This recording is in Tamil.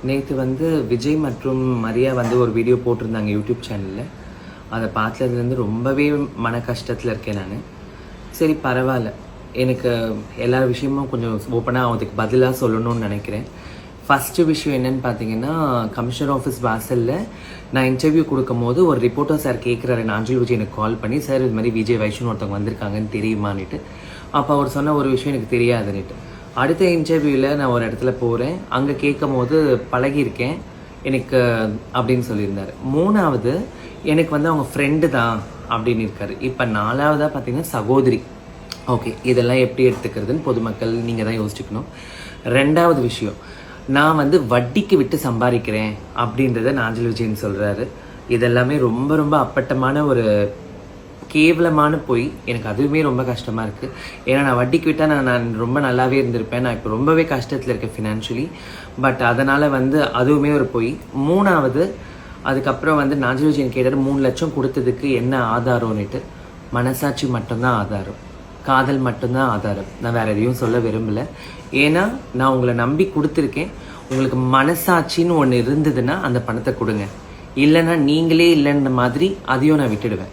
நேற்று வந்து விஜய் மற்றும் மரியா வந்து ஒரு வீடியோ போட்டிருந்தாங்க யூடியூப் சேனலில். அதை பார்த்ததுலேருந்து ரொம்பவே மன கஷ்டத்தில் இருக்கேன் நான். சரி பரவாயில்ல, எனக்கு எல்லா விஷயமும் கொஞ்சம் ஓப்பனாக அதுக்கு பதிலாக சொல்லணும்னு நினைக்கிறேன். ஃபஸ்ட்டு விஷயம் என்னென்னு பார்த்தீங்கன்னா, கமிஷனர் ஆஃபீஸ் வாசலில் நான் இன்டர்வியூ கொடுக்கும் போது ஒரு ரிப்போர்ட்டர் சார் கேட்குறாரு, நாஞ்சில் விஜய் எனக்கு கால் பண்ணி, சார் இது மாதிரி விஜய் வைஷ்ணு ஒருத்தவங்க வந்திருக்காங்கன்னு தெரியுமான்னுட்டு. அப்போ அவர் சொன்ன ஒரு விஷயம் எனக்கு தெரியாதுன்னுட்டு. அடுத்த இன்டர்வியூவில் நான் ஒரு இடத்துல போகிறேன், அங்கே கேட்கும் போது பழகியிருக்கேன் எனக்கு அப்படின்னு சொல்லியிருந்தார். மூணாவது எனக்கு வந்து அவங்க ஃப்ரெண்டு தான் அப்படின்னு இருக்காரு. இப்போ நாலாவதாக பார்த்தீங்கன்னா சகோதரி. ஓகே, இதெல்லாம் எப்படி எடுத்துக்கிறதுன்னு பொதுமக்கள் நீங்கள் தான் யோசிச்சுக்கணும். ரெண்டாவது விஷயம், நான் வந்து வட்டிக்கு விட்டு சம்பாதிக்கிறேன் அப்படின்றத நாஞ்சில் விஜயன் சொல்கிறாரு. இதெல்லாமே ரொம்ப ரொம்ப அப்பட்டமான ஒரு கேவலமான பொய். எனக்கு அதுவுமே ரொம்ப கஷ்டமாக இருக்குது. ஏன்னா நான் வட்டிக்கு விட்டால் நான் ரொம்ப நல்லாவே இருந்திருப்பேன். நான் இப்போ ரொம்பவே கஷ்டத்தில் இருக்கேன் ஃபினான்ஷியலி. பட் அதனால் வந்து அதுவுமே ஒரு பொய். மூணாவது, அதுக்கப்புறம் வந்து நாஞ்சில் விஜயன் கேட்டார் 3 லட்சம் கொடுத்ததுக்கு என்ன ஆதாரம்னுட்டு. மனசாட்சி மட்டும்தான் ஆதாரம், காதல் மட்டும்தான் ஆதாரம். நான் வேறு எதையும் சொல்ல விரும்பலை. ஏன்னா நான் உங்களை நம்பி கொடுத்துருக்கேன். உங்களுக்கு மனசாட்சின்னு ஒன்று இருந்ததுன்னா அந்த பணத்தை கொடுங்க. இல்லைன்னா நீங்களே இல்லைன்ற மாதிரி அதையும் நான் விட்டுடுவேன்.